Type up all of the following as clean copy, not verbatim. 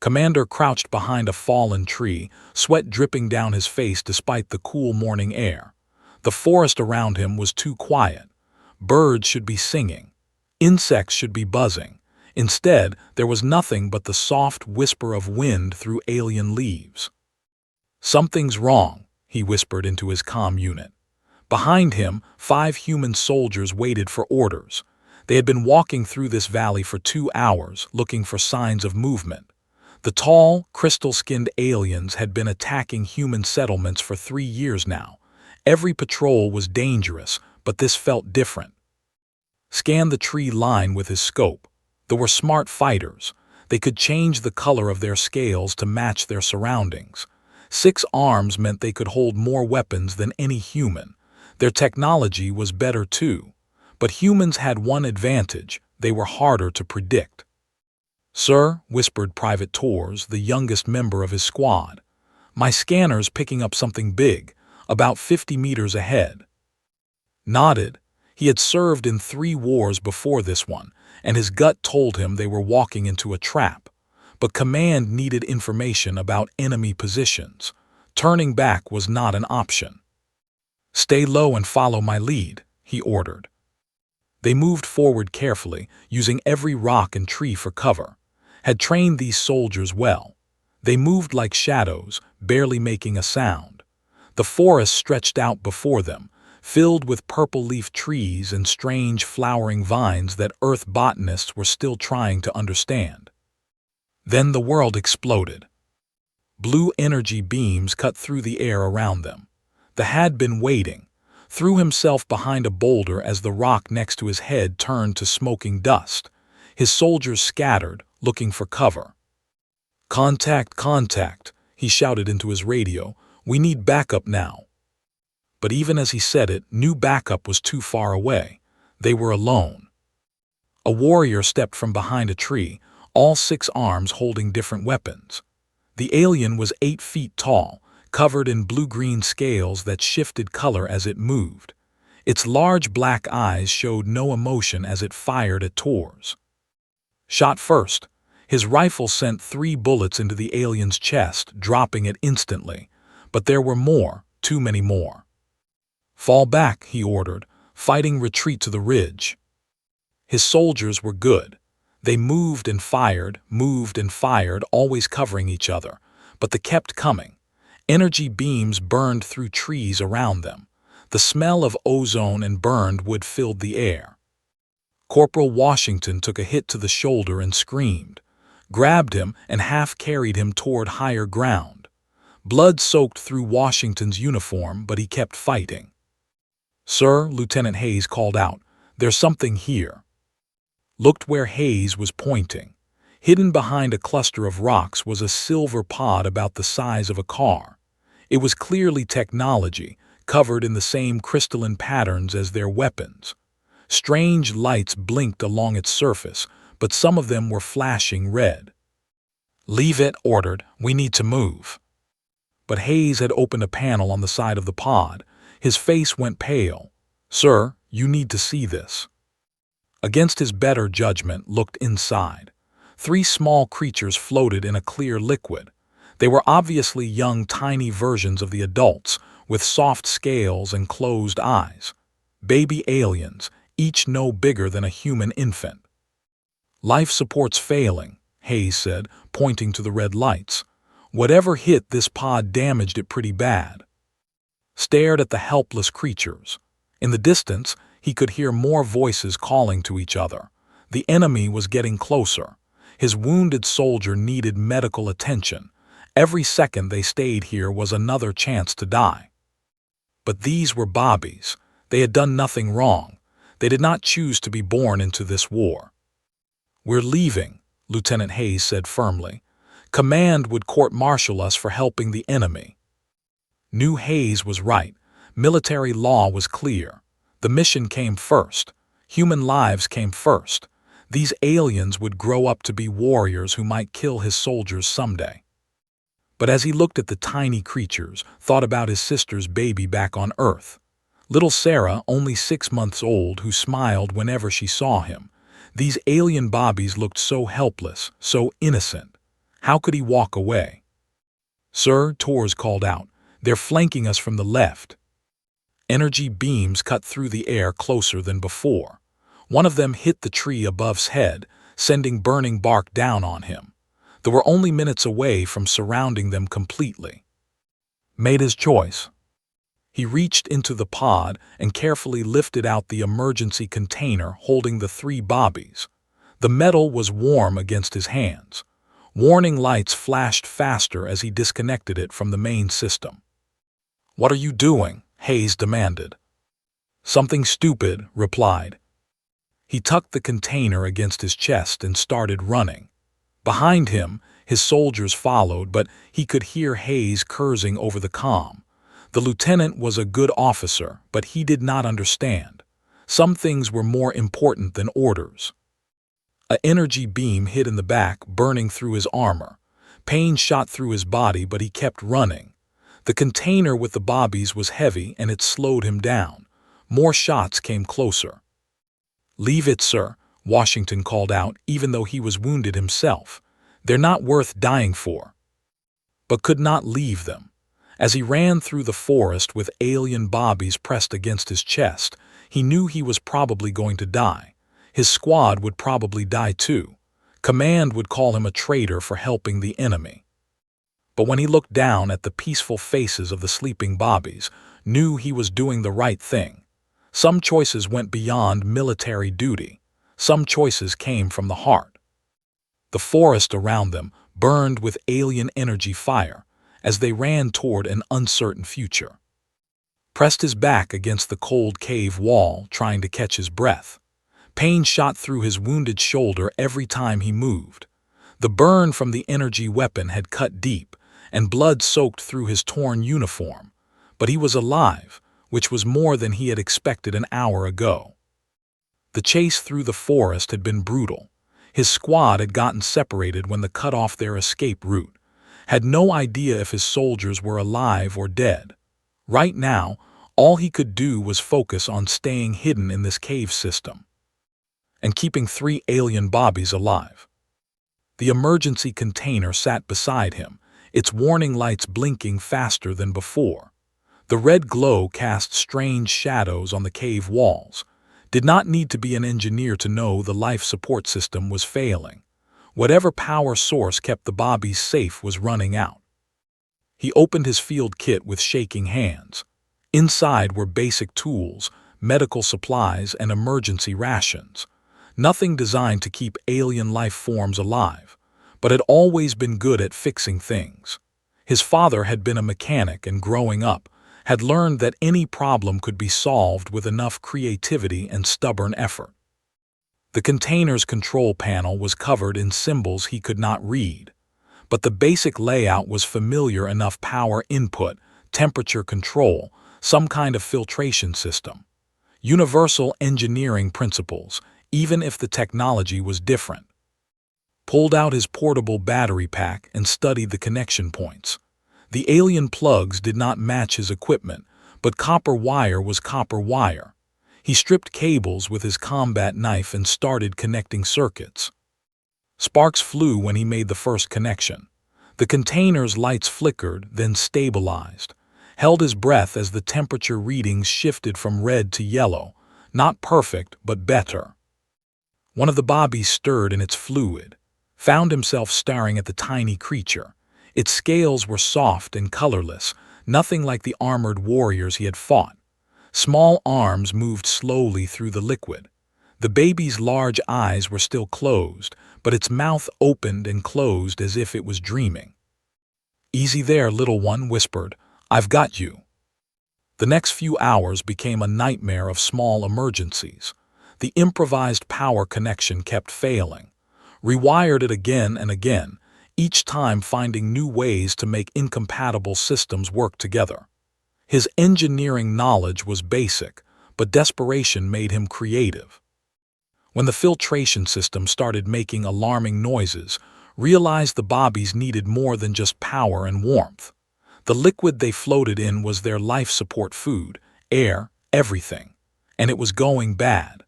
Commander crouched behind a fallen tree, sweat dripping down his face despite the cool morning air. The forest around him was too quiet. Birds should be singing. Insects should be buzzing. Instead, there was nothing but the soft whisper of wind through alien leaves. "Something's wrong," he whispered into his comm unit. Behind him, 5 human soldiers waited for orders. They had been walking through this valley for 2 hours, looking for signs of movement. The tall, crystal-skinned aliens had been attacking human settlements for 3 years now. Every patrol was dangerous, but this felt different. Scanned the tree line with his scope. They were smart fighters. They could change the color of their scales to match their surroundings. 6 arms meant they could hold more weapons than any human. Their technology was better too. But humans had one advantage: they were harder to predict. "Sir," whispered Private Tors, the youngest member of his squad, "my scanner's picking up something big, about 50 meters ahead." Nodded. He had served in 3 wars before this one, and his gut told him they were walking into a trap. But command needed information about enemy positions. Turning back was not an option. "Stay low and follow my lead," he ordered. They moved forward carefully, using every rock and tree for cover. Had trained these soldiers well. They moved like shadows, barely making a sound. The forest stretched out before them, filled with purple-leaf trees and strange flowering vines that Earth botanists were still trying to understand. Then the world exploded. Blue energy beams cut through the air around them. The had been waiting, threw himself behind a boulder as the rock next to his head turned to smoking dust. His soldiers scattered, looking for cover. "Contact, contact," he shouted into his radio. "We need backup now." But even as he said it, new backup was too far away. They were alone. A warrior stepped from behind a tree, all 6 arms holding different weapons. The alien was 8 feet tall, covered in blue-green scales that shifted color as it moved. Its large black eyes showed no emotion as it fired at Tors. Shot first. His rifle sent 3 bullets into the alien's chest, dropping it instantly. But there were more, too many more. "Fall back," he ordered, fighting retreat to the ridge. His soldiers were good. They moved and fired, always covering each other. But they kept coming. Energy beams burned through trees around them. The smell of ozone and burned wood filled the air. Corporal Washington took a hit to the shoulder and screamed, grabbed him and half-carried him toward higher ground. Blood soaked through Washington's uniform, but he kept fighting. "Sir," Lieutenant Hayes called out, "there's something here." Looked where Hayes was pointing. Hidden behind a cluster of rocks was a silver pod about the size of a car. It was clearly technology, covered in the same crystalline patterns as their weapons. Strange lights blinked along its surface, but some of them were flashing red. "Leave it," ordered. "We need to move." But Hayes had opened a panel on the side of the pod. His face went pale. "Sir, you need to see this." Against his better judgment, looked inside. 3 small creatures floated in a clear liquid. They were obviously young, tiny versions of the adults, with soft scales and closed eyes. Baby aliens, each no bigger than a human infant. "Life support's failing," Hayes said, pointing to the red lights. "Whatever hit this pod damaged it pretty bad." Stared at the helpless creatures. In the distance, he could hear more voices calling to each other. The enemy was getting closer. His wounded soldier needed medical attention. Every second they stayed here was another chance to die. But these were Bobbies. They had done nothing wrong. They did not choose to be born into this war. "We're leaving," Lieutenant Hayes said firmly. "Command would court-martial us for helping the enemy." Knew Hayes was right. Military law was clear. The mission came first. Human lives came first. These aliens would grow up to be warriors who might kill his soldiers someday. But as he looked at the tiny creatures, thought about his sister's baby back on Earth. Little Sarah, only 6 months old, who smiled whenever she saw him. These alien Bobbies looked so helpless, so innocent. How could he walk away? "Sir," Torres called out, "they're flanking us from the left." Energy beams cut through the air closer than before. One of them hit the tree above's head, sending burning bark down on him. They were only minutes away from surrounding them completely. Made his choice. He reached into the pod and carefully lifted out the emergency container holding the 3 bobbies. The metal was warm against his hands. Warning lights flashed faster as he disconnected it from the main system. "What are you doing?" Hayes demanded. "Something stupid," replied. He tucked the container against his chest and started running. Behind him, his soldiers followed, but he could hear Hayes cursing over the comm. The lieutenant was a good officer, but he did not understand. Some things were more important than orders. An energy beam hit in the back, burning through his armor. Pain shot through his body, but he kept running. The container with the bobbies was heavy and it slowed him down. More shots came closer. "Leave it, sir," Washington called out, even though he was wounded himself. "They're not worth dying for." But could not leave them. As he ran through the forest with alien bobbies pressed against his chest, he knew he was probably going to die. His squad would probably die too. Command would call him a traitor for helping the enemy. But when he looked down at the peaceful faces of the sleeping bobbies, knew he was doing the right thing. Some choices went beyond military duty. Some choices came from the heart. The forest around them burned with alien energy fire as they ran toward an uncertain future. Pressed his back against the cold cave wall, trying to catch his breath. Pain shot through his wounded shoulder every time he moved. The burn from the energy weapon had cut deep, and blood soaked through his torn uniform. But he was alive, which was more than he had expected an hour ago. The chase through the forest had been brutal. His squad had gotten separated when they cut off their escape route. Had no idea if his soldiers were alive or dead. Right now, all he could do was focus on staying hidden in this cave system and keeping 3 alien bobbies alive. The emergency container sat beside him, its warning lights blinking faster than before. The red glow cast strange shadows on the cave walls. Did not need to be an engineer to know the life support system was failing. Whatever power source kept the bobbies safe was running out. He opened his field kit with shaking hands. Inside were basic tools, medical supplies, and emergency rations. Nothing designed to keep alien life forms alive, but had always been good at fixing things. His father had been a mechanic and growing up, had learned that any problem could be solved with enough creativity and stubborn effort. The container's control panel was covered in symbols he could not read, but the basic layout was familiar enough: power input, temperature control, some kind of filtration system. Universal engineering principles, even if the technology was different. Pulled out his portable battery pack and studied the connection points. The alien plugs did not match his equipment, but copper wire was copper wire. He stripped cables with his combat knife and started connecting circuits. Sparks flew when he made the first connection. The container's lights flickered, then stabilized. Held his breath as the temperature readings shifted from red to yellow. Not perfect, but better. One of the bobbies stirred in its fluid. Found himself staring at the tiny creature. Its scales were soft and colorless, nothing like the armored warriors he had fought. Small arms moved slowly through the liquid. The baby's large eyes were still closed, but its mouth opened and closed as if it was dreaming. "Easy there, little one," whispered. "I've got you." The next few hours became a nightmare of small emergencies. The improvised power connection kept failing. Rewired it again and again, each time finding new ways to make incompatible systems work together. His engineering knowledge was basic, but desperation made him creative. When the filtration system started making alarming noises, realized the bobbies needed more than just power and warmth. The liquid they floated in was their life support food, air, everything, and it was going bad.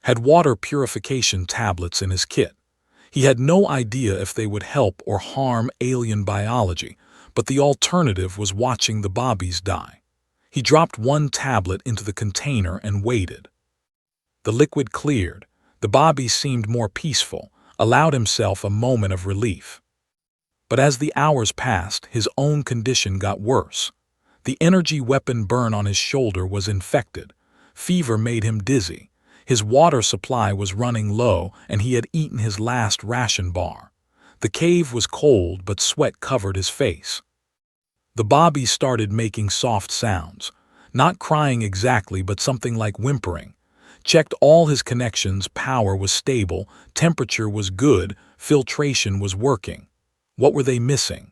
Had water purification tablets in his kit. He had no idea if they would help or harm alien biology, but the alternative was watching the bobbies die. He dropped one tablet into the container and waited. The liquid cleared. The bobbies seemed more peaceful, allowed himself a moment of relief. But as the hours passed, his own condition got worse. The energy weapon burn on his shoulder was infected. Fever made him dizzy. His water supply was running low, and he had eaten his last ration bar. The cave was cold, but sweat covered his face. The bobbies started making soft sounds. Not crying exactly, but something like whimpering. Checked all his connections, power was stable, temperature was good, filtration was working. What were they missing?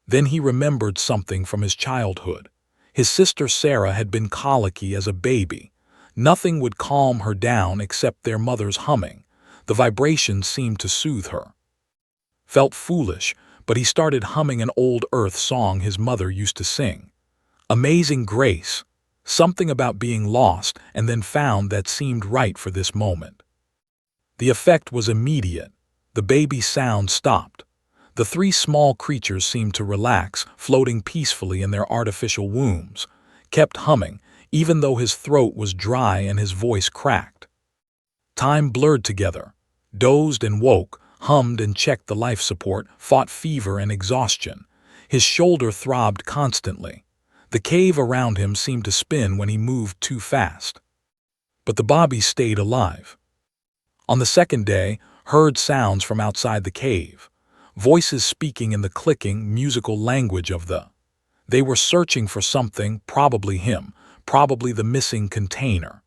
Then he remembered something from his childhood. His sister Sarah had been colicky as a baby. Nothing would calm her down except their mother's humming. The vibrations seemed to soothe her. Felt foolish, but he started humming an old Earth song his mother used to sing. Amazing Grace. Something about being lost and then found that seemed right for this moment. The effect was immediate. The baby sound stopped. The three small creatures seemed to relax, floating peacefully in their artificial wombs. Kept humming, even though his throat was dry and his voice cracked. Time blurred together. Dozed and woke, hummed and checked the life support, fought fever and exhaustion. His shoulder throbbed constantly. The cave around him seemed to spin when he moved too fast. But the bobbies stayed alive. On the second day, heard sounds from outside the cave. Voices speaking in the clicking, musical language of the. They were searching for something, probably him, probably the missing container.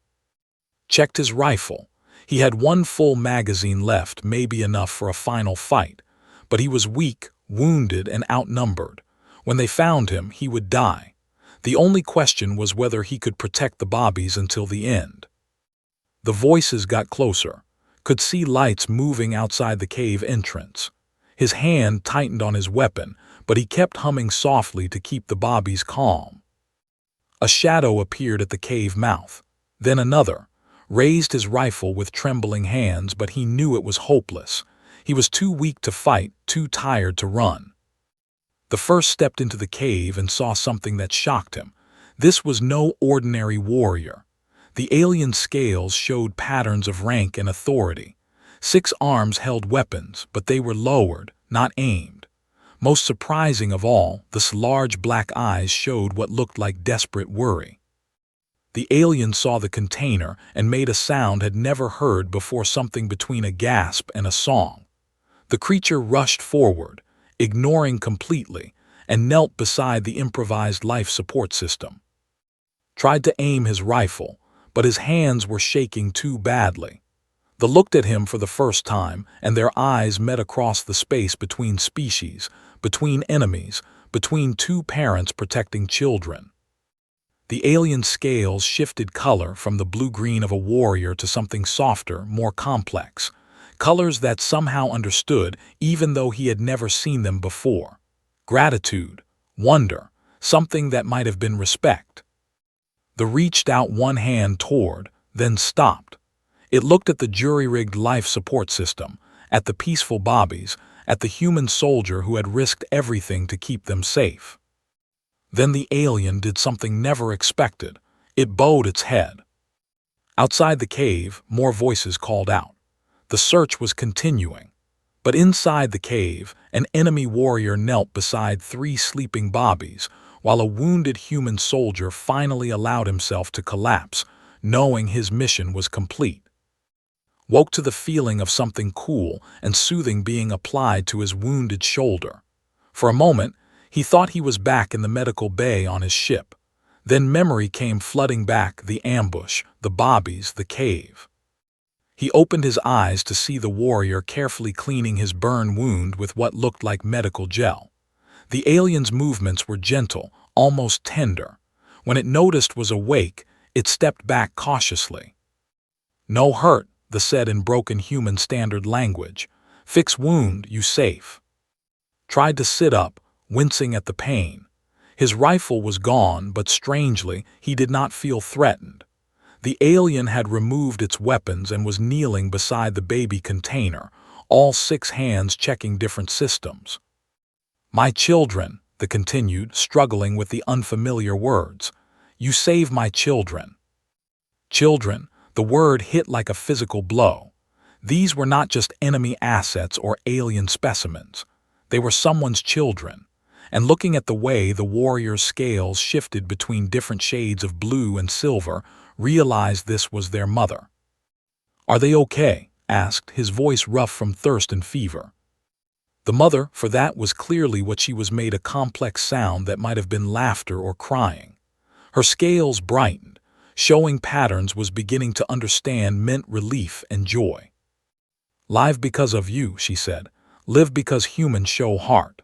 Checked his rifle. He had one full magazine left, maybe enough for a final fight. But he was weak, wounded, and outnumbered. When they found him, he would die. The only question was whether he could protect the bobbies until the end. The voices got closer. Could see lights moving outside the cave entrance. His hand tightened on his weapon, but he kept humming softly to keep the bobbies calm. A shadow appeared at the cave mouth. Then another. Raised his rifle with trembling hands, but he knew it was hopeless. He was too weak to fight, too tired to run. The first stepped into the cave and saw something that shocked him. This was no ordinary warrior. The alien scales showed patterns of rank and authority. 6 arms held weapons, but they were lowered, not aimed. Most surprising of all, the large black eyes showed what looked like desperate worry. The alien saw the container and made a sound had never heard before, something between a gasp and a song. The creature rushed forward, ignoring completely, and knelt beside the improvised life support system. Tried to aim his rifle, but his hands were shaking too badly. They looked at him for the first time, and their eyes met across the space between species, between enemies, between two parents protecting children. The alien scales shifted color from the blue-green of a warrior to something softer, more complex, colors that somehow understood even though he had never seen them before. Gratitude, wonder, something that might have been respect. The reached out one hand toward, then stopped. It looked at the jury-rigged life support system, at the peaceful bobbies, at the human soldier who had risked everything to keep them safe. Then the alien did something never expected. It bowed its head. Outside the cave, more voices called out. The search was continuing. But inside the cave, an enemy warrior knelt beside 3 sleeping bobbies, while a wounded human soldier finally allowed himself to collapse, knowing his mission was complete. Woke to the feeling of something cool and soothing being applied to his wounded shoulder. For a moment, he thought he was back in the medical bay on his ship. Then memory came flooding back, the ambush, the bobbies, the cave. He opened his eyes to see the warrior carefully cleaning his burn wound with what looked like medical gel. The alien's movements were gentle, almost tender. When it noticed was awake, it stepped back cautiously. "No hurt," the said in broken human standard language. "Fix wound, you safe." Tried to sit up, wincing at the pain. His rifle was gone, but strangely, he did not feel threatened. The alien had removed its weapons and was kneeling beside the baby container, all 6 hands checking different systems. "My children," the continued, struggling with the unfamiliar words. "You save my children." Children, the word hit like a physical blow. These were not just enemy assets or alien specimens. They were someone's children. And looking at the way the warrior's scales shifted between different shades of blue and silver, realized this was their mother. "Are they okay?" asked, his voice rough from thirst and fever. The mother, for that was clearly what she was, made a complex sound that might have been laughter or crying. Her scales brightened. Showing patterns was beginning to understand meant relief and joy. "Live because of you," she said. "Live because humans show heart."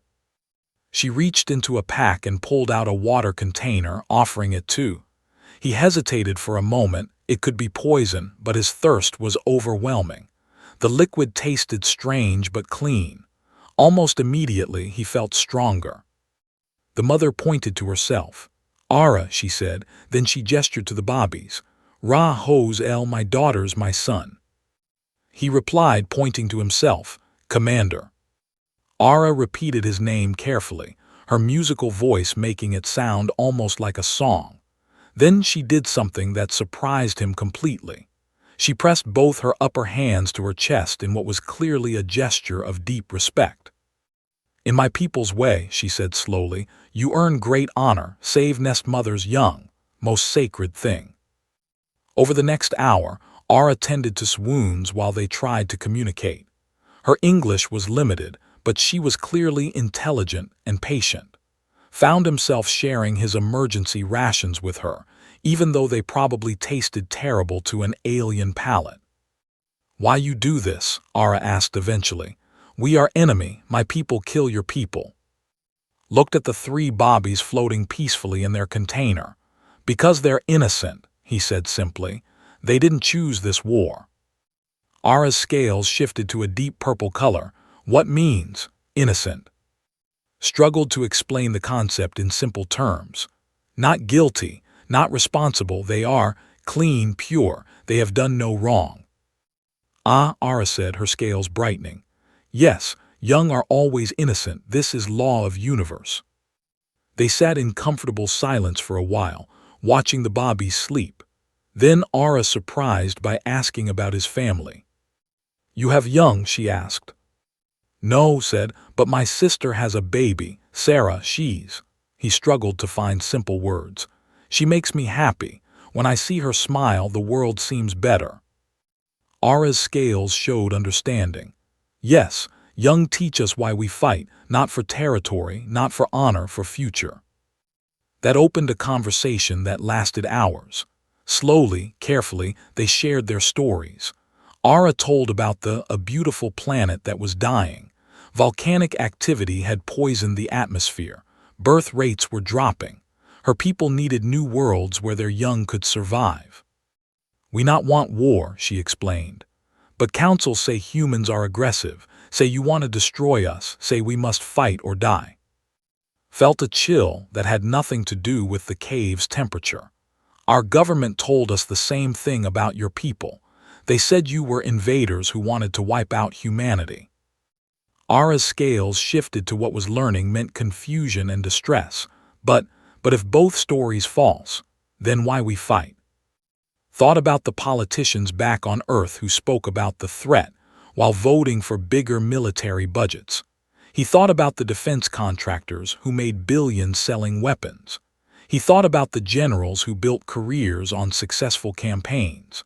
She reached into a pack and pulled out a water container, offering it to. He hesitated for a moment. It could be poison, but his thirst was overwhelming. The liquid tasted strange but clean. Almost immediately, he felt stronger. The mother pointed to herself. "Ara," she said, then she gestured to the bobbies. "Ra hos el, my daughters, my son." He replied, pointing to himself, "Commander." Ara repeated his name carefully, her musical voice making it sound almost like a song. Then she did something that surprised him completely. She pressed both her upper hands to her chest in what was clearly a gesture of deep respect. "In my people's way," she said slowly, "you earn great honor, save nest mother's young, most sacred thing." Over the next hour, Ara tended to wounds while they tried to communicate. Her English was limited, but she was clearly intelligent and patient. Found himself sharing his emergency rations with her, even though they probably tasted terrible to an alien palate. "Why you do this?" Ara asked eventually. "We are enemy, my people kill your people." Looked at the 3 bobbies floating peacefully in their container. "Because they're innocent," he said simply. "They didn't choose this war." Ara's scales shifted to a deep purple color. "What means innocent?" Struggled to explain the concept in simple terms. "Not guilty, not responsible, they are clean, pure, they have done no wrong." "Ah," Ara said, her scales brightening. "Yes, young are always innocent, this is law of universe." They sat in comfortable silence for a while, watching the bobbies sleep. Then Ara surprised by asking about his family. "You have young?" she asked. "No," said, "but my sister has a baby, Sarah, she's—" He struggled to find simple words. "She makes me happy. When I see her smile, the world seems better." Ara's scales showed understanding. "Yes, young teach us why we fight, not for territory, not for honor, for future." That opened a conversation that lasted hours. Slowly, carefully, they shared their stories. Ara told about a beautiful planet that was dying. Volcanic activity had poisoned the atmosphere. Birth rates were dropping. Her people needed new worlds where their young could survive. "We not want war," she explained. "But councils say humans are aggressive, say you want to destroy us, say we must fight or die." Felt a chill that had nothing to do with the cave's temperature. "Our government told us the same thing about your people. They said you were invaders who wanted to wipe out humanity." Ara's scales shifted to what was learning meant confusion and distress. But if both stories false, then why we fight?" Thought about the politicians back on Earth who spoke about the threat while voting for bigger military budgets. He thought about the defense contractors who made billions selling weapons. He thought about the generals who built careers on successful campaigns.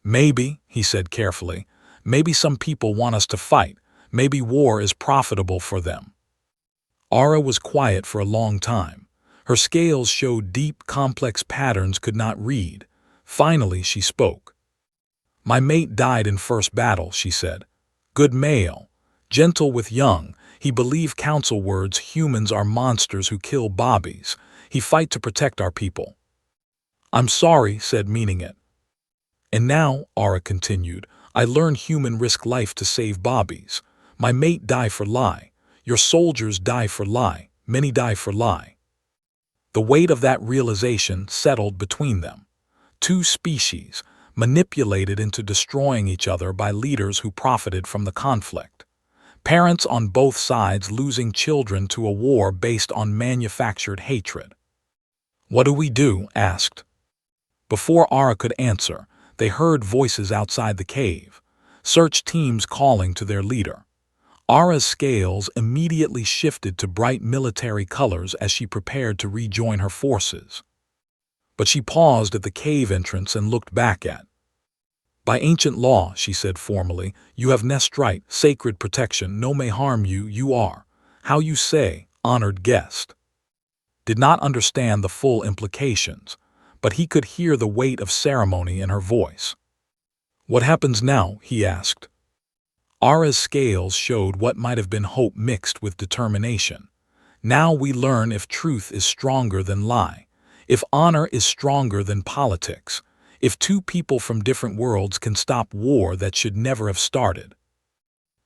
"Maybe," he said carefully, "maybe some people want us to fight. Maybe war is profitable for them." Ara was quiet for a long time. Her scales showed deep, complex patterns could not read. Finally, she spoke. "My mate died in first battle," she said. "Good male, gentle with young. He believed council words, humans are monsters who kill bobbies. He fight to protect our people." "I'm sorry," said, meaning it. "And now," Ara continued, "I learn human risk life to save bobbies. My mate die for lie. Your soldiers die for lie. Many die for lie." The weight of that realization settled between them. 2 species, manipulated into destroying each other by leaders who profited from the conflict. Parents on both sides losing children to a war based on manufactured hatred. "What do we do?" asked. Before Ara could answer, they heard voices outside the cave, search teams calling to their leader. Ara's scales immediately shifted to bright military colors as she prepared to rejoin her forces. But she paused at the cave entrance and looked back at. "By ancient law," she said formally, "you have nest right, sacred protection, no may harm you, you are, how you say, honored guest." Did not understand the full implications, but he could hear the weight of ceremony in her voice. "What happens now?" he asked. Ara's scales showed what might have been hope mixed with determination. "Now we learn if truth is stronger than lie, if honor is stronger than politics, if two people from different worlds can stop war that should never have started."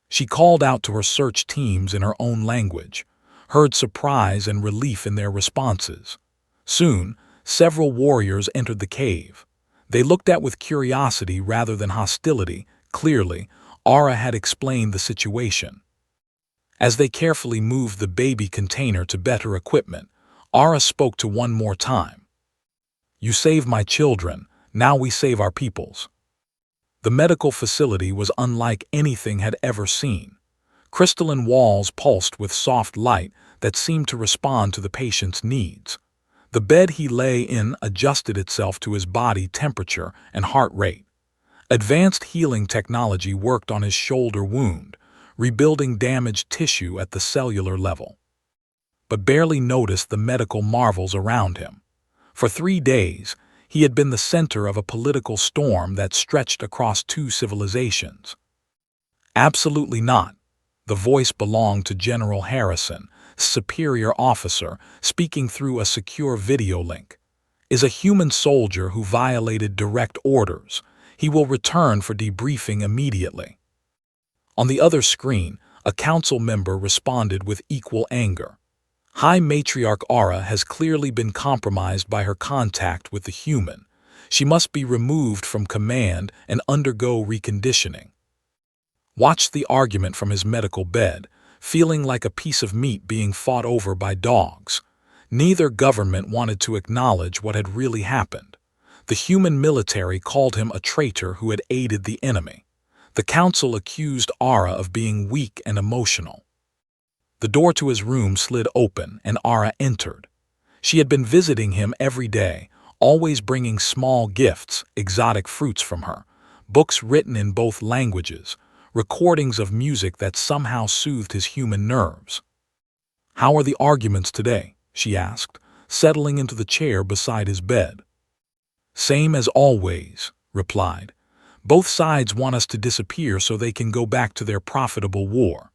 She called out to her search teams in her own language, heard surprise and relief in their responses. Soon, several warriors entered the cave. They looked at with curiosity rather than hostility. Clearly, Ara had explained the situation. As they carefully moved the baby container to better equipment, Ara spoke to one more time. "You save my children, now we save our peoples." The medical facility was unlike anything had ever seen. Crystalline walls pulsed with soft light that seemed to respond to the patient's needs. The bed he lay in adjusted itself to his body temperature and heart rate. Advanced healing technology worked on his shoulder wound, rebuilding damaged tissue at the cellular level. But barely noticed the medical marvels around him. For 3 days, he had been the center of a political storm that stretched across 2 civilizations. "Absolutely not." The voice belonged to General Harrison, superior officer, speaking through a secure video link. "Is a human soldier who violated direct orders. He will return for debriefing immediately." On the other screen, a council member responded with equal anger. "High Matriarch Ara has clearly been compromised by her contact with the human. She must be removed from command and undergo reconditioning." Watched the argument from his medical bed, feeling like a piece of meat being fought over by dogs. Neither government wanted to acknowledge what had really happened. The human military called him a traitor who had aided the enemy. The council accused Ara of being weak and emotional. The door to his room slid open and Ara entered. She had been visiting him every day, always bringing small gifts, exotic fruits from her, books written in both languages, recordings of music that somehow soothed his human nerves. "How are the arguments today?" she asked, settling into the chair beside his bed. "Same as always," replied. "Both sides want us to disappear so they can go back to their profitable war."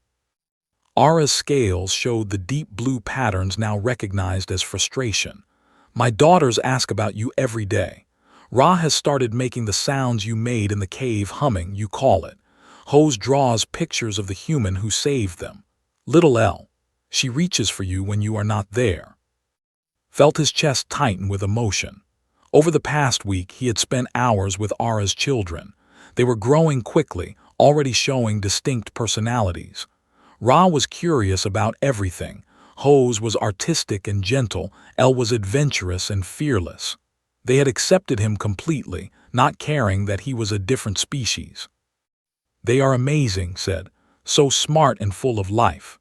Ara's scales showed the deep blue patterns now recognized as frustration. "My daughters ask about you every day. Ra has started making the sounds you made in the cave humming, you call it. Hose draws pictures of the human who saved them. Little L. She reaches for you when you are not there." Felt his chest tighten with emotion. Over the past week, he had spent hours with Ara's children. They were growing quickly, already showing distinct personalities. Ra was curious about everything. Hose was artistic and gentle. El was adventurous and fearless. They had accepted him completely, not caring that he was a different species. "They are amazing," said, "so smart and full of life."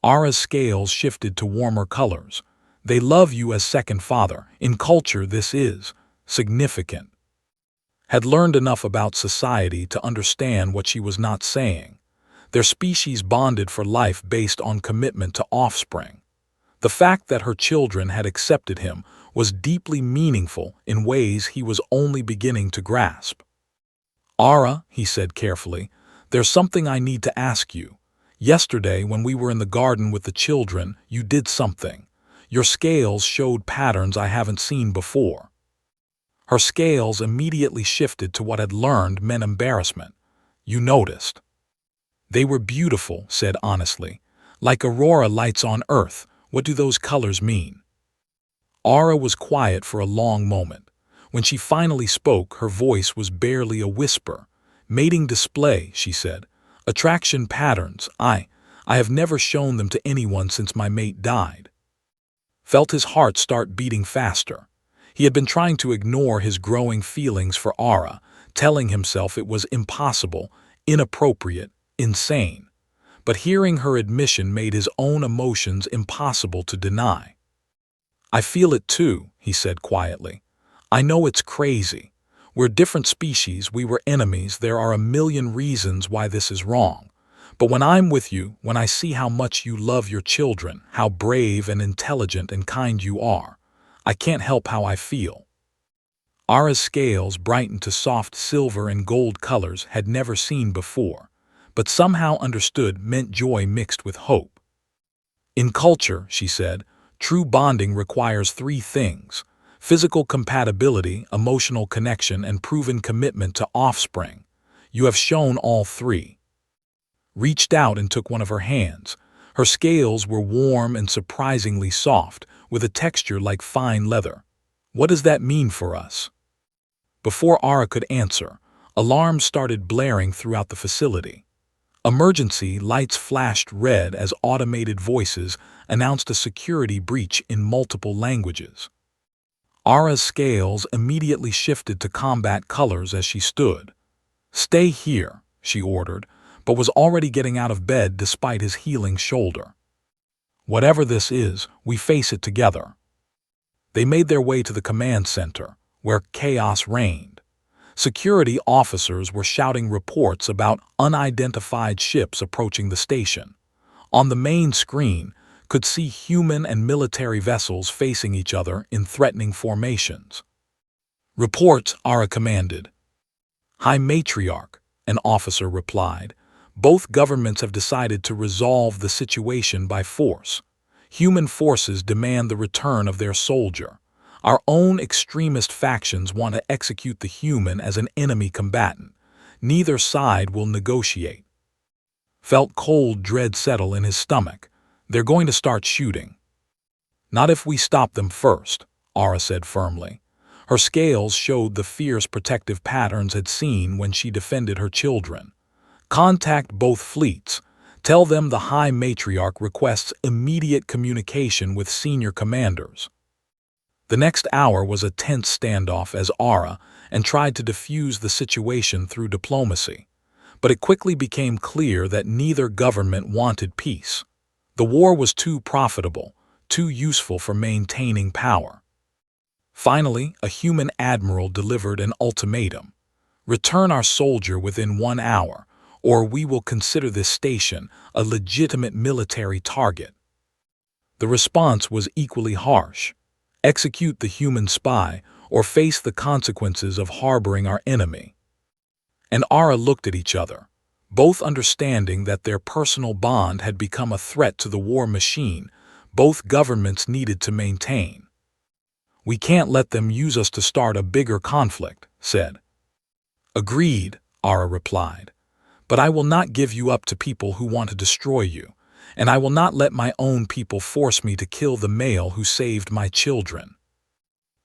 Ara's scales shifted to warmer colors. "They love you as second father. In culture, this is significant." Had learned enough about society to understand what she was not saying. Their species bonded for life based on commitment to offspring. The fact that her children had accepted him was deeply meaningful in ways he was only beginning to grasp. "Ara," he said carefully, "there's something I need to ask you. Yesterday, when we were in the garden with the children, you did something. Your scales showed patterns I haven't seen before." Her scales immediately shifted to what had learned meant embarrassment. "You noticed." "They were beautiful," said honestly. "Like aurora lights on Earth. What do those colors mean?" Ara was quiet for a long moment. When she finally spoke, her voice was barely a whisper. "Mating display," she said. "Attraction patterns. I have never shown them to anyone since my mate died." Felt his heart start beating faster. He had been trying to ignore his growing feelings for Ara, telling himself it was impossible, inappropriate, insane. But hearing her admission made his own emotions impossible to deny. "I feel it too," he said quietly. "I know it's crazy. We're different species, we were enemies, there are a million reasons why this is wrong. But when I'm with you, when I see how much you love your children, how brave and intelligent and kind you are, I can't help how I feel." Ara's scales, brightened to soft silver and gold colors had never seen before, but somehow understood meant joy mixed with hope. "In culture," she said, "true bonding requires three things: physical compatibility, emotional connection, and proven commitment to offspring. You have shown all three." Reached out and took one of her hands. Her scales were warm and surprisingly soft, with a texture like fine leather. "What does that mean for us?" Before Ara could answer, alarms started blaring throughout the facility. Emergency lights flashed red as automated voices announced a security breach in multiple languages. Ara's scales immediately shifted to combat colors as she stood. "Stay here," she ordered, but was already getting out of bed despite his healing shoulder. "Whatever this is, we face it together." They made their way to the command center, where chaos reigned. Security officers were shouting reports about unidentified ships approaching the station. On the main screen, could see human and military vessels facing each other in threatening formations. "Report," Ara commanded. "High Matriarch," an officer replied. "Both governments have decided to resolve the situation by force. Human forces demand the return of their soldier. Our own extremist factions want to execute the human as an enemy combatant. Neither side will negotiate." Felt cold dread settle in his stomach. "They're going to start shooting." "Not if we stop them first," Ara said firmly. Her scales showed the fierce protective patterns had seen when she defended her children. "Contact both fleets. Tell them the High Matriarch requests immediate communication with senior commanders." The next hour was a tense standoff as Ara tried to defuse the situation through diplomacy. But it quickly became clear that neither government wanted peace. The war was too profitable, too useful for maintaining power. Finally, a human admiral delivered an ultimatum: "Return our soldier within 1 hour, or we will consider this station a legitimate military target." The response was equally harsh: "Execute the human spy, or face the consequences of harboring our enemy." And Ara looked at each other, both understanding that their personal bond had become a threat to the war machine both governments needed to maintain. "We can't let them use us to start a bigger conflict," said. "Agreed," Ara replied. "But I will not give you up to people who want to destroy you, and I will not let my own people force me to kill the male who saved my children."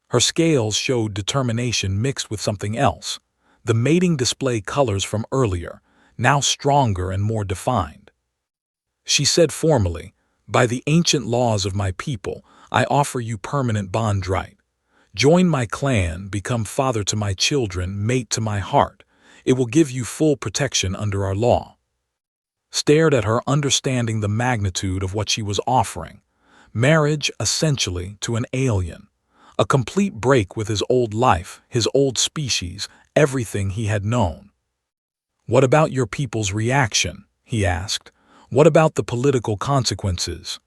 Her scales showed determination mixed with something else, the mating display colors from earlier, now stronger and more defined. She said formally, "By the ancient laws of my people, I offer you permanent bond right. Join my clan, become father to my children, mate to my heart. It will give you full protection under our law." Stared at her, understanding the magnitude of what she was offering. Marriage, essentially, to an alien. A complete break with his old life, his old species, everything he had known. "What about your people's reaction?" he asked. "What about the political consequences?"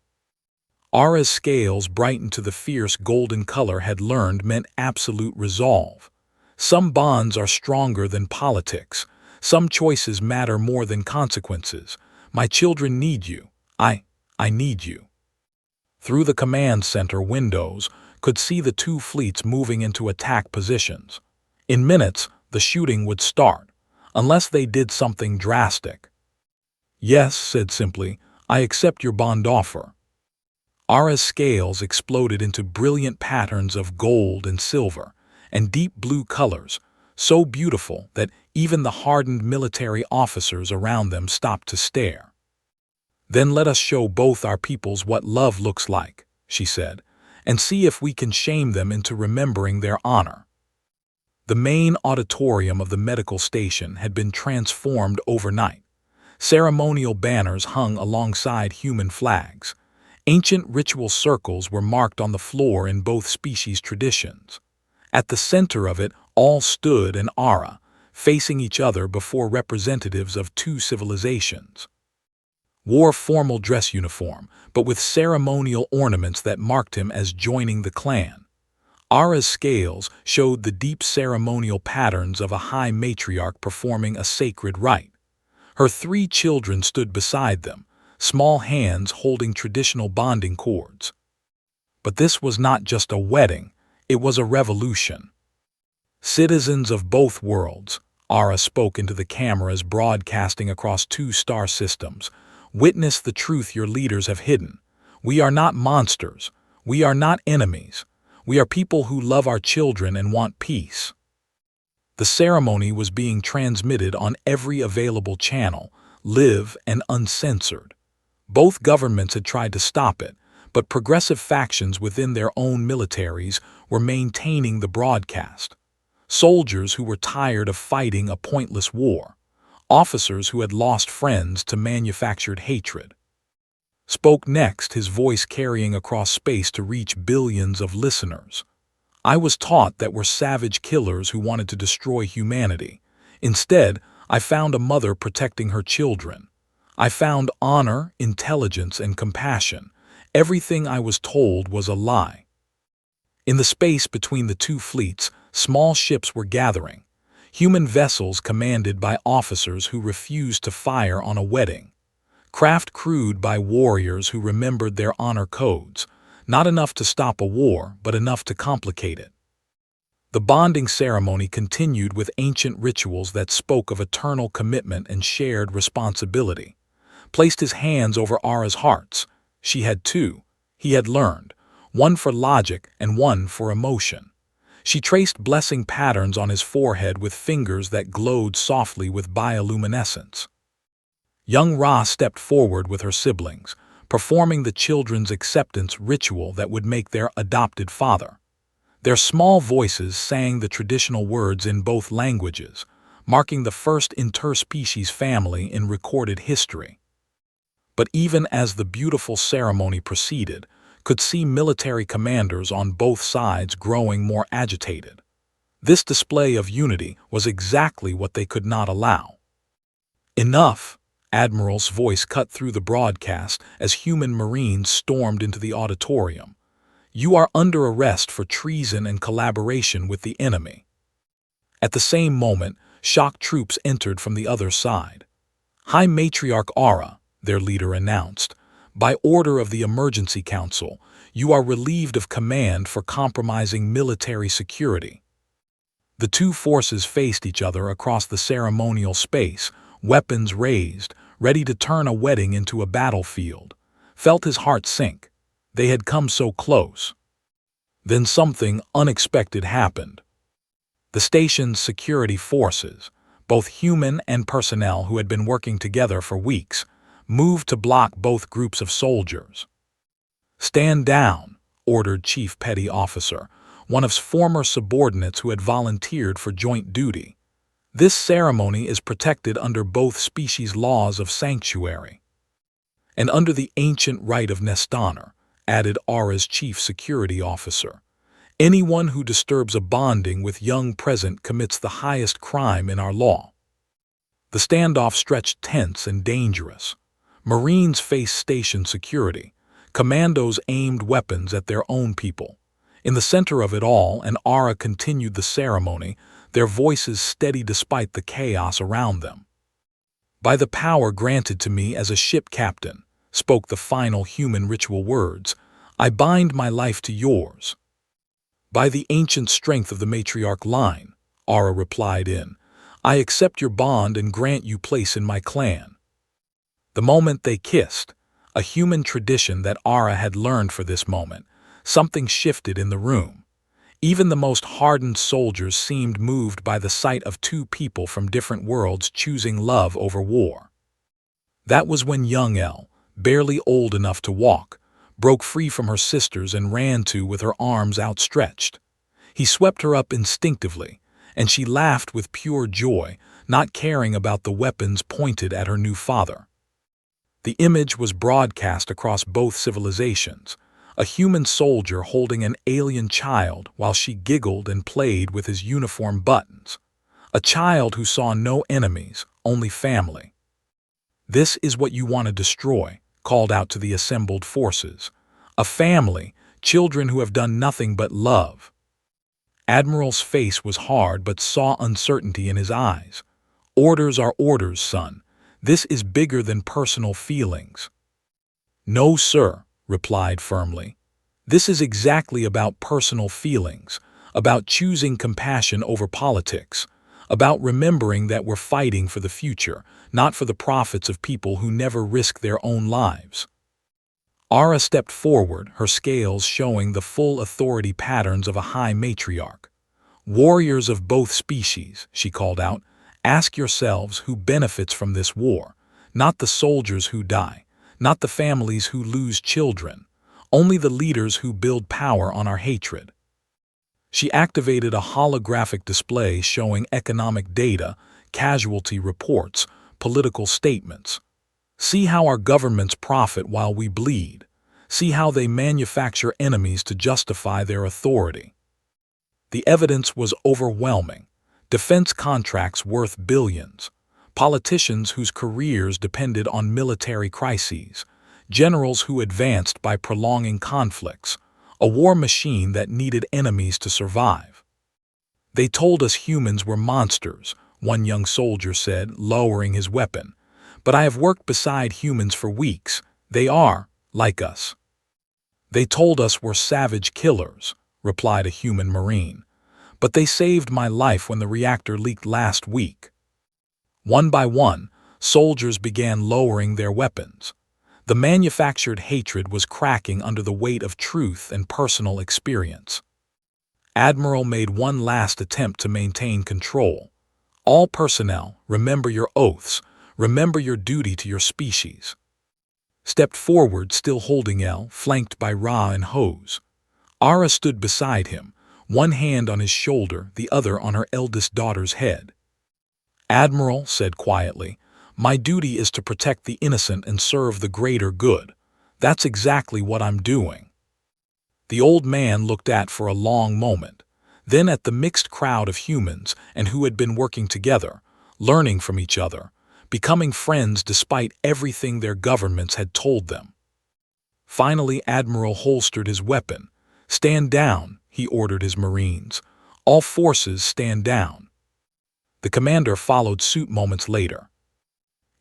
Ara's scales, brightened to the fierce golden color had learned meant absolute resolve. "Some bonds are stronger than politics. Some choices matter more than consequences. My children need you. I need you." Through the command center windows, could see the two fleets moving into attack positions. In minutes, the shooting would start, unless they did something drastic. "Yes," said simply, "I accept your bond offer." Ara's scales exploded into brilliant patterns of gold and silver, and deep blue colors, so beautiful that even the hardened military officers around them stopped to stare. "Then let us show both our peoples what love looks like," she said, "and see if we can shame them into remembering their honor." The main auditorium of the medical station had been transformed overnight. Ceremonial banners hung alongside human flags. Ancient ritual circles were marked on the floor in both species' traditions. At the center of it all stood an Ara, facing each other before representatives of two civilizations. Wore formal dress uniform, but with ceremonial ornaments that marked him as joining the clan. Ara's scales showed the deep ceremonial patterns of a high matriarch performing a sacred rite. Her 3 children stood beside them, small hands holding traditional bonding cords. But this was not just a wedding, it was a revolution. "Citizens of both worlds," Ara spoke into the cameras broadcasting across 2 star systems, "witness the truth your leaders have hidden. We are not monsters. We are not enemies. We are people who love our children and want peace." The ceremony was being transmitted on every available channel, live and uncensored. Both governments had tried to stop it, but progressive factions within their own militaries were maintaining the broadcast. Soldiers who were tired of fighting a pointless war. Officers who had lost friends to manufactured hatred. Spoke next, his voice carrying across space to reach billions of listeners. "I was taught that we're savage killers who wanted to destroy humanity. Instead, I found a mother protecting her children. I found honor, intelligence, and compassion. Everything I was told was a lie." In the space between the 2 fleets, small ships were gathering. Human vessels commanded by officers who refused to fire on a wedding. Craft crewed by warriors who remembered their honor codes. Not enough to stop a war, but enough to complicate it. The bonding ceremony continued with ancient rituals that spoke of eternal commitment and shared responsibility. Placed his hands over Ara's hearts. She had 2, he had learned, one for logic and one for emotion. She traced blessing patterns on his forehead with fingers that glowed softly with bioluminescence. Young Ra stepped forward with her siblings, performing the children's acceptance ritual that would make their adopted father. Their small voices sang the traditional words in both languages, marking the first interspecies family in recorded history. But even as the beautiful ceremony proceeded, could see military commanders on both sides growing more agitated. This display of unity was exactly what they could not allow. "Enough!" Admiral's voice cut through the broadcast as human Marines stormed into the auditorium. "You are under arrest for treason and collaboration with the enemy." At the same moment, shock troops entered from the other side. "High Matriarch Ara," their leader announced, "by order of the Emergency Council, you are relieved of command for compromising military security." The 2 forces faced each other across the ceremonial space, weapons raised, ready to turn a wedding into a battlefield. Felt his heart sink. They had come so close. Then something unexpected happened. The station's security forces, both human and personnel who had been working together for weeks, moved to block both groups of soldiers. "Stand down," ordered Chief Petty Officer, one of his former subordinates who had volunteered for joint duty. "This ceremony is protected under both species' laws of sanctuary." "And under the ancient right of Nestonor," added Ara's chief security officer. "Anyone who disturbs a bonding with young present commits the highest crime in our law." The standoff stretched tense and dangerous. Marines faced station security. Commandos aimed weapons at their own people. In the center of it all, and Ara continued the ceremony, their voices steady despite the chaos around them. "By the power granted to me as a ship captain," spoke the final human ritual words, "I bind my life to yours." "By the ancient strength of the matriarch line," Ara replied "I accept your bond and grant you place in my clan." The moment they kissed, a human tradition that Ara had learned for this moment, something shifted in the room. Even the most hardened soldiers seemed moved by the sight of two people from different worlds choosing love over war. That was when young Elle, barely old enough to walk, broke free from her sisters and ran to with her arms outstretched. He swept her up instinctively, and she laughed with pure joy, not caring about the weapons pointed at her new father. The image was broadcast across both civilizations, a human soldier holding an alien child while she giggled and played with his uniform buttons. A child who saw no enemies, only family. "This is what you want to destroy," called out to the assembled forces. "A family, children who have done nothing but love." Admiral's face was hard but saw uncertainty in his eyes. "Orders are orders, son. This is bigger than personal feelings." "No, sir," replied firmly. "This is exactly about personal feelings, about choosing compassion over politics, about remembering that we're fighting for the future, not for the profits of people who never risk their own lives." Ara stepped forward, her scales showing the full authority patterns of a high matriarch. "Warriors of both species," she called out, "ask yourselves who benefits from this war, not the soldiers who die, not the families who lose children, only the leaders who build power on our hatred." She activated a holographic display showing economic data, casualty reports, political statements. "See how our governments profit while we bleed. See how they manufacture enemies to justify their authority." The evidence was overwhelming. Defense contracts worth billions, politicians whose careers depended on military crises, generals who advanced by prolonging conflicts, a war machine that needed enemies to survive. "They told us humans were monsters," one young soldier said, lowering his weapon. "But I have worked beside humans for weeks. They are, like us." "They told us we're savage killers," replied a human Marine. "But they saved my life when the reactor leaked last week." One by one, soldiers began lowering their weapons. The manufactured hatred was cracking under the weight of truth and personal experience. Admiral made one last attempt to maintain control. "All personnel, remember your oaths, remember your duty to your species." Stepped forward, still holding Elle, flanked by Ra and Hose. Ara stood beside him, one hand on his shoulder, the other on her eldest daughter's head. "Admiral," said quietly, "my duty is to protect the innocent and serve the greater good. That's exactly what I'm doing." The old man looked at for a long moment, then at the mixed crowd of humans and who had been working together, learning from each other, becoming friends despite everything their governments had told them. Finally, Admiral holstered his weapon. "Stand down," he ordered his Marines. "All forces stand down." The commander followed suit moments later.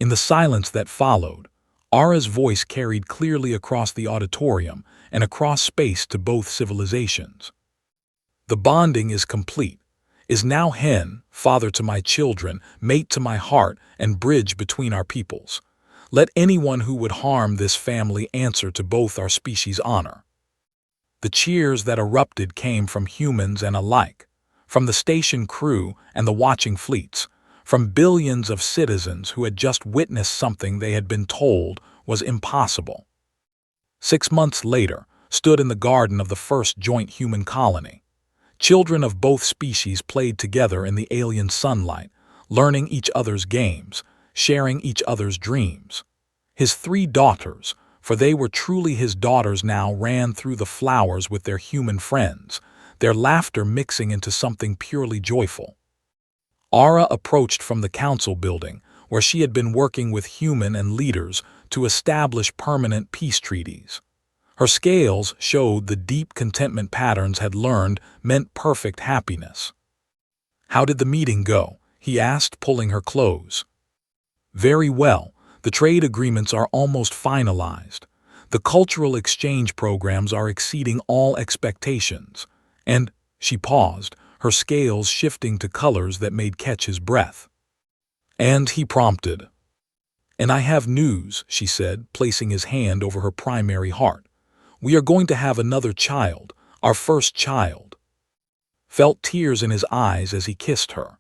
In the silence that followed, Ara's voice carried clearly across the auditorium and across space to both civilizations. "The bonding is complete, is now hen, father to my children, mate to my heart, and bridge between our peoples. Let anyone who would harm this family answer to both our species' honor." The cheers that erupted came from humans and alike, from the station crew and the watching fleets, from billions of citizens who had just witnessed something they had been told was impossible. 6 months later, stood in the garden of the first joint human colony. Children of both species played together in the alien sunlight, learning each other's games, sharing each other's dreams. His 3 daughters, for they were truly his daughters now, ran through the flowers with their human friends, their laughter mixing into something purely joyful. Ara approached from the council building, where she had been working with human and leaders to establish permanent peace treaties. Her scales showed the deep contentment patterns had learned meant perfect happiness. "How did the meeting go?" he asked, pulling her close. "Very well. The trade agreements are almost finalized. The cultural exchange programs are exceeding all expectations. And," she paused, her scales shifting to colors that made catch his breath. "And," he prompted. "And I have news," she said, placing his hand over her primary heart. "We are going to have another child, our first child." felt tears in his eyes as he kissed her.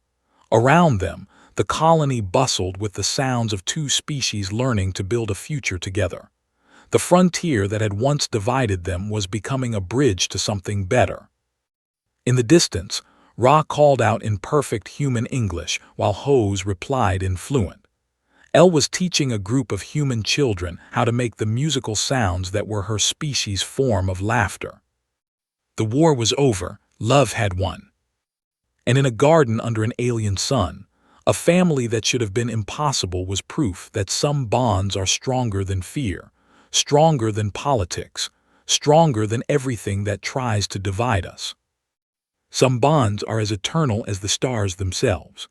Around them, the colony bustled with the sounds of two species learning to build a future together. The frontier that had once divided them was becoming a bridge to something better. In the distance, Ra called out in perfect human English while Hose replied in fluent. Elle was teaching a group of human children how to make the musical sounds that were her species' form of laughter. The war was over, love had won. And in a garden under an alien sun, a family that should have been impossible was proof that some bonds are stronger than fear, stronger than politics, stronger than everything that tries to divide us. Some bonds are as eternal as the stars themselves.